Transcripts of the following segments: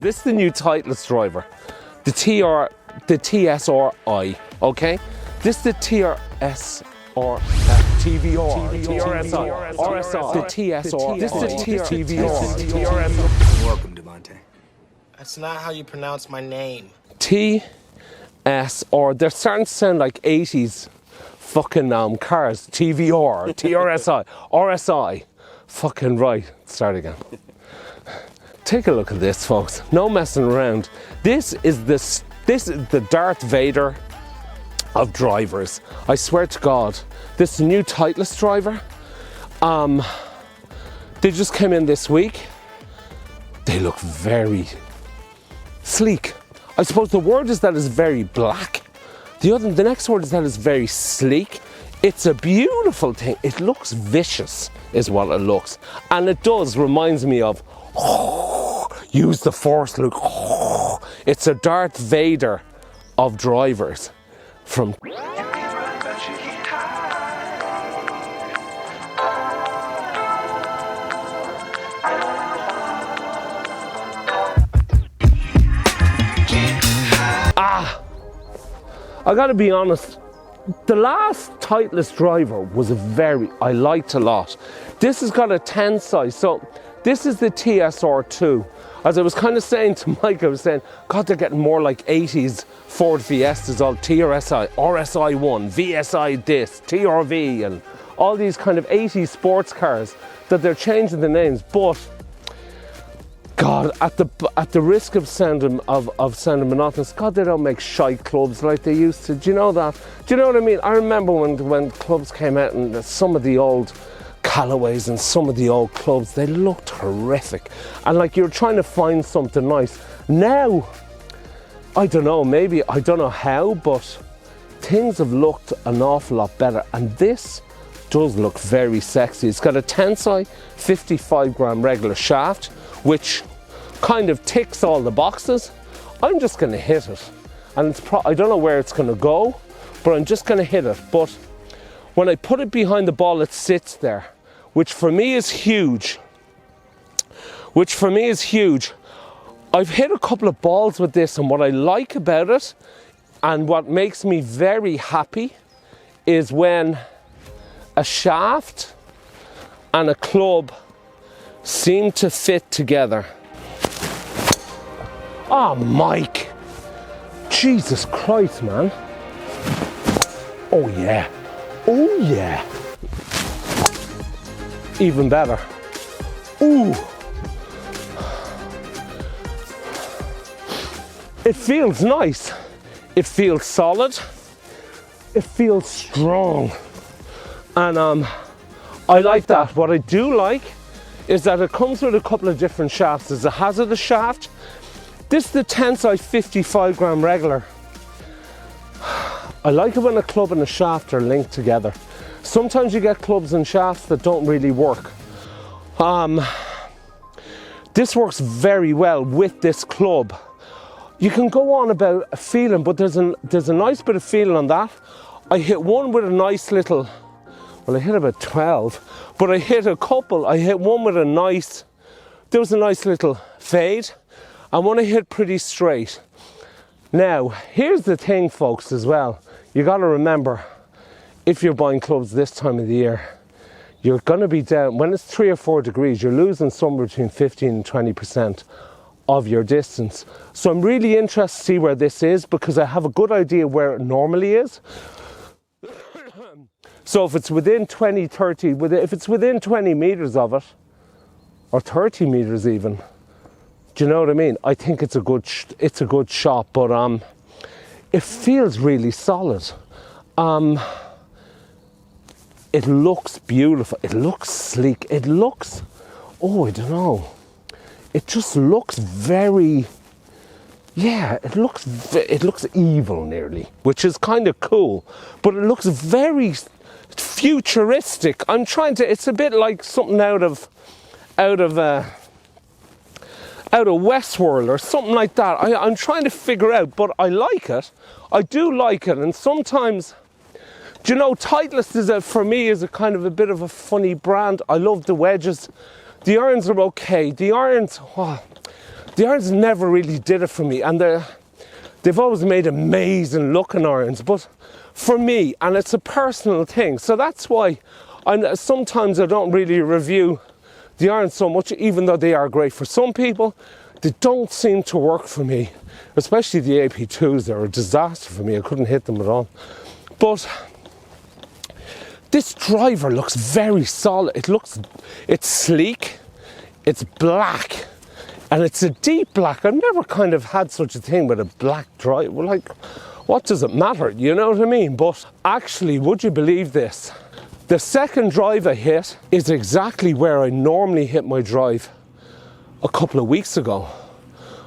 This is the new Titleist driver, the TSRI, okay? This is the TVR, RSI, the TSR, this is the TVR. Welcome, Devontae. That's not how you pronounce my name. TSR, they're starting to sound like 80s fucking cars. TVR, TRSI, RSI. Fucking right, start again. Take a look at this, folks. No messing around. This is the Darth Vader of drivers. I swear to God, this is a new Titleist driver. They just came in this week. They look very sleek. I suppose the word is that it's very black. The next word is that it's very sleek. It's a beautiful thing. It looks vicious, is what it looks, and it does reminds me of. Use the force, Luke. It's a Darth Vader of drivers from. I gotta be honest, the last Titleist driver was I liked a lot. This has got a 10 size, so this is the TSR2. As I was kind of saying to Mike, I was saying, God, they're getting more like 80s Ford Fiestas, all TRSI, RSI1, VSI this, TRV, and all these kind of 80s sports cars that they're changing the names. But God, at the risk of sounding monotonous, God, they don't make shite clubs like they used to. Do you know that? Do you know what I mean? I remember when clubs came out and some of the old Callaways and some of the old clubs, they looked horrific. And like you're trying to find something nice. Now, I don't know, maybe, I don't know how, but things have looked an awful lot better. And this does look very sexy. It's got a Tensai 55 gram regular shaft, which kind of ticks all the boxes. I'm just gonna hit it. And I don't know where it's gonna go, but I'm just gonna hit it. But when I put it behind the ball, it sits there, which for me is huge. I've hit a couple of balls with this, and what I like about it, and what makes me very happy, is when a shaft and a club seem to fit together. Oh, Mike. Jesus Christ, man. Oh, yeah. Oh yeah. Even better. Ooh. It feels nice. It feels solid. It feels strong. And I like that. What I do like is that it comes with a couple of different shafts. There's a hazardous shaft. This is the Tensai 55 gram regular. I like it when a club and a shaft are linked together. Sometimes you get clubs and shafts that don't really work. This works very well with this club. You can go on about a feeling, but there's a nice bit of feeling on that. I hit one with a nice little, well, I hit about 12, but I hit a couple. I hit one with there was a nice little fade, and one I hit pretty straight. Now, here's the thing, folks, as well. You got to remember, if you're buying clubs this time of the year, you're going to be down, when it's 3 or 4 degrees, you're losing somewhere between 15 and 20% of your distance. So I'm really interested to see where this is, because I have a good idea where it normally is. So if it's within 20, 30, if it's within 20 meters of it, or 30 meters even, do you know what I mean? I think it's a good shot, but it feels really solid. It looks beautiful. It looks sleek. It looks, oh, I don't know. It just looks very, yeah, it looks evil nearly, which is kind of cool, but it looks very futuristic. It's a bit like something out of Westworld or something like that. I'm trying to figure out, but I like it. I do like it, and sometimes, do you know, Titleist for me is a kind of a bit of a funny brand. I love the wedges. The irons are okay. The irons, the irons never really did it for me, and they've always made amazing looking irons, but for me, and it's a personal thing, so that's why sometimes I don't really review the irons so much, even though they are great for some people. They don't seem to work for me, especially the AP2s. They're a disaster for me. I couldn't hit them at all. But this driver looks very solid. It's sleek, it's black, and it's a deep black. I've never kind of had such a thing with a black driver. Like, what does it matter? You know what I mean? But actually, would you believe this? The second drive I hit is exactly where I normally hit my drive a couple of weeks ago.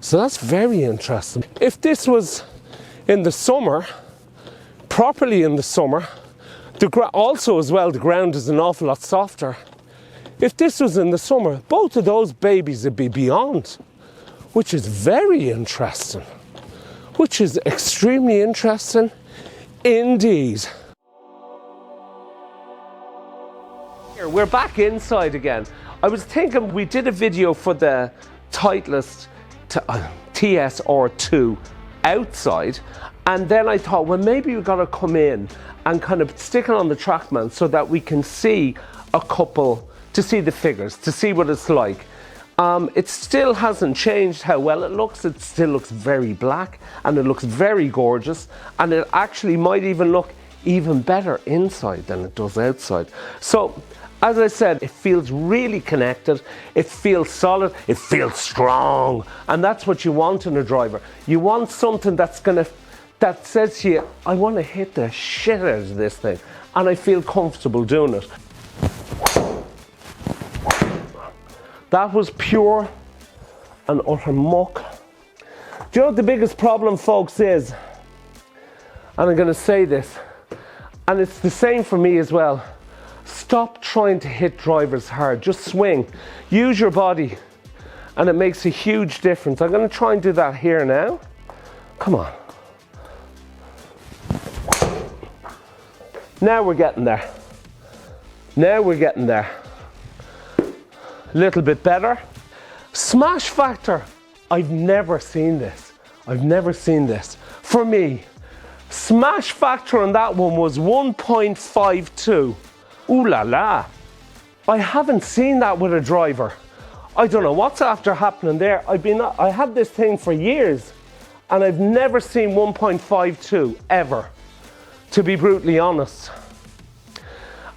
So that's very interesting. If this was in the summer, properly in the summer, also as well, the ground is an awful lot softer. If this was in the summer, both of those babies would be beyond, which is very interesting, which is extremely interesting indeed. We're back inside again. I was thinking we did a video for the Titleist TSR2 outside, and then I thought, well, maybe we've got to come in and kind of stick it on the Trackman so that we can see a couple, to see the figures, to see what it's like. It still hasn't changed how well it looks. It still looks very black, and it looks very gorgeous, and it actually might even look even better inside than it does outside. So, as I said, it feels really connected, it feels solid, it feels strong, and that's what you want in a driver. You want something that says to you, I want to hit the shit out of this thing, and I feel comfortable doing it. That was pure and utter muck. Do you know what the biggest problem, folks, is? And I'm going to say this, and it's the same for me as well. Stop trying to hit drivers hard. Just swing. Use your body, and it makes a huge difference. I'm going to try and do that here now. Come on. Now we're getting there. Now we're getting there. A little bit better. Smash factor. I've never seen this. I've never seen this. For me, smash factor on that one was 1.52. Ooh la la. I haven't seen that with a driver. I don't know what's after happening there. I had this thing for years, and I've never seen 1.52 ever, to be brutally honest.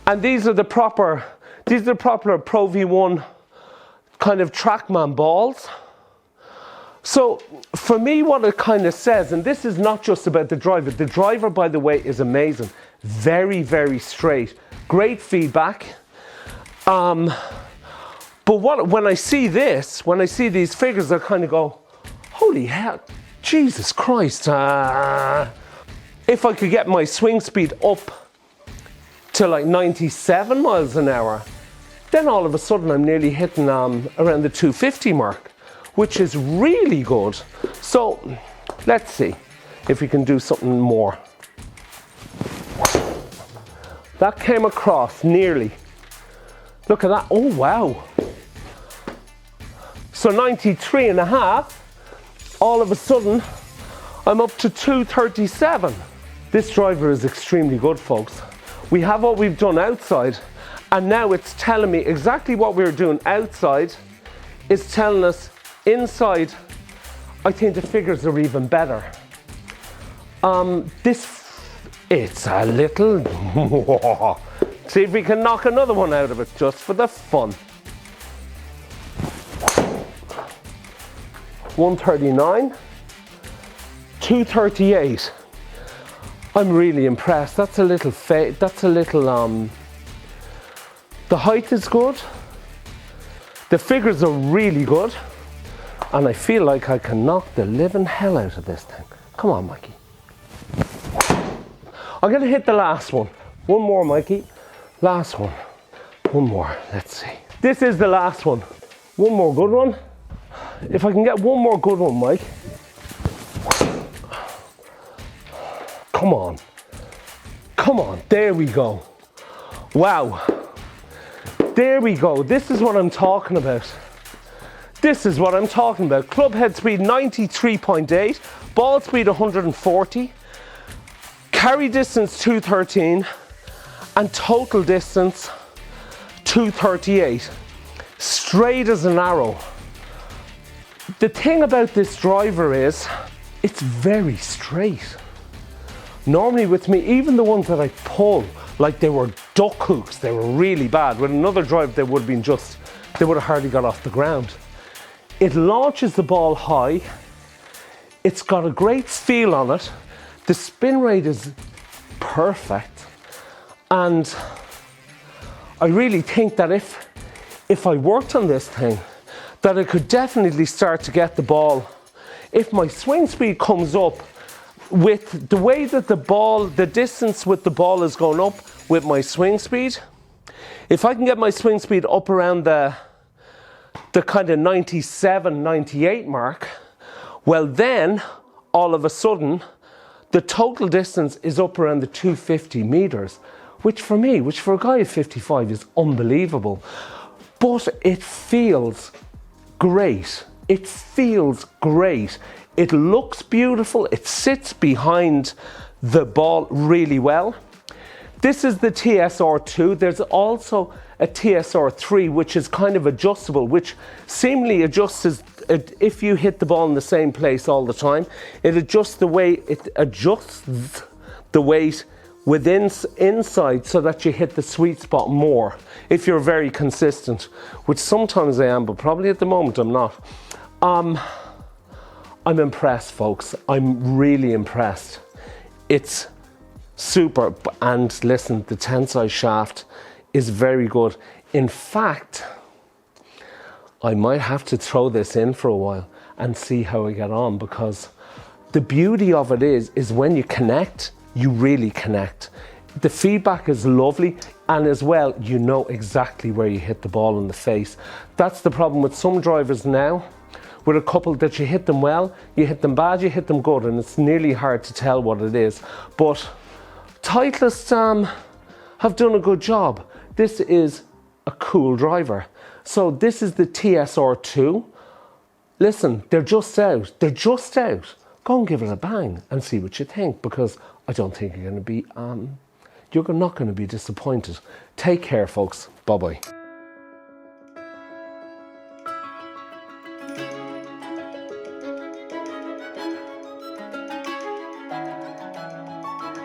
And these are the proper Pro V1 kind of Trackman balls. So for me, what it kind of says, and this is not just about the driver. The driver, by the way, is amazing. Very, very straight. Great feedback. But when I see this, when I see these figures, I kind of go, holy hell, Jesus Christ. If I could get my swing speed up to like 97 miles an hour, then all of a sudden I'm nearly hitting around the 250 mark, which is really good. So let's see if we can do something more. That came across nearly. Look at that. Oh, wow. So 93.5. All of a sudden, I'm up to 237. This driver is extremely good, folks. We have what we've done outside, and now it's telling me exactly what we were doing outside. It's telling us inside, I think the figures are even better. It's a little, see if we can knock another one out of it just for the fun. 139, 238. I'm really impressed. That's a little, the height is good. The figures are really good. And I feel like I can knock the living hell out of this thing. Come on, Mikey. I'm going to hit the last one. One more, Mikey. Last one. One more. Let's see. This is the last one. One more good one. If I can get one more good one, Mike. Come on. Come on. There we go. Wow. There we go. This is what I'm talking about. This is what I'm talking about. Club head speed 93.8, ball speed 140, carry distance 213, and total distance 238. Straight as an arrow. The thing about this driver is, it's very straight. Normally with me, even the ones that I pull, like they were duck hooks, they were really bad. With another drive, they would have hardly got off the ground. It launches the ball high. It's got a great feel on it. The spin rate is perfect. And I really think that if I worked on this thing, that I could definitely start to get the ball. If my swing speed comes up with the way that the distance with the ball is going up with my swing speed, if I can get my swing speed up around the kind of 97, 98 mark, well then, all of a sudden, the total distance is up around the 250 meters, which for me, which for a guy of 55 is unbelievable. But it feels great. It feels great. It looks beautiful. It sits behind the ball really well. This is the TSR2. There's also a TSR3, which is kind of adjustable, which seemingly adjusts if you hit the ball in the same place all the time. It adjusts the weight inside so that you hit the sweet spot more if you're very consistent, which sometimes I am, but probably at the moment I'm not. I'm impressed, folks. I'm really impressed. It's super, and listen, the tensile shaft is very good. In fact, I might have to throw this in for a while and see how I get on, because the beauty of it is when you connect, you really connect. The feedback is lovely, and as well, you know exactly where you hit the ball in the face. That's the problem with some drivers now. With a couple that you hit them well, you hit them bad, you hit them good, and it's nearly hard to tell what it is. But Titleist have done a good job. This is a cool driver. So this is the TSR2. Listen, they're just out. They're just out. Go and give it a bang and see what you think, because I don't think you're not going to be disappointed. Take care, folks. Bye-bye.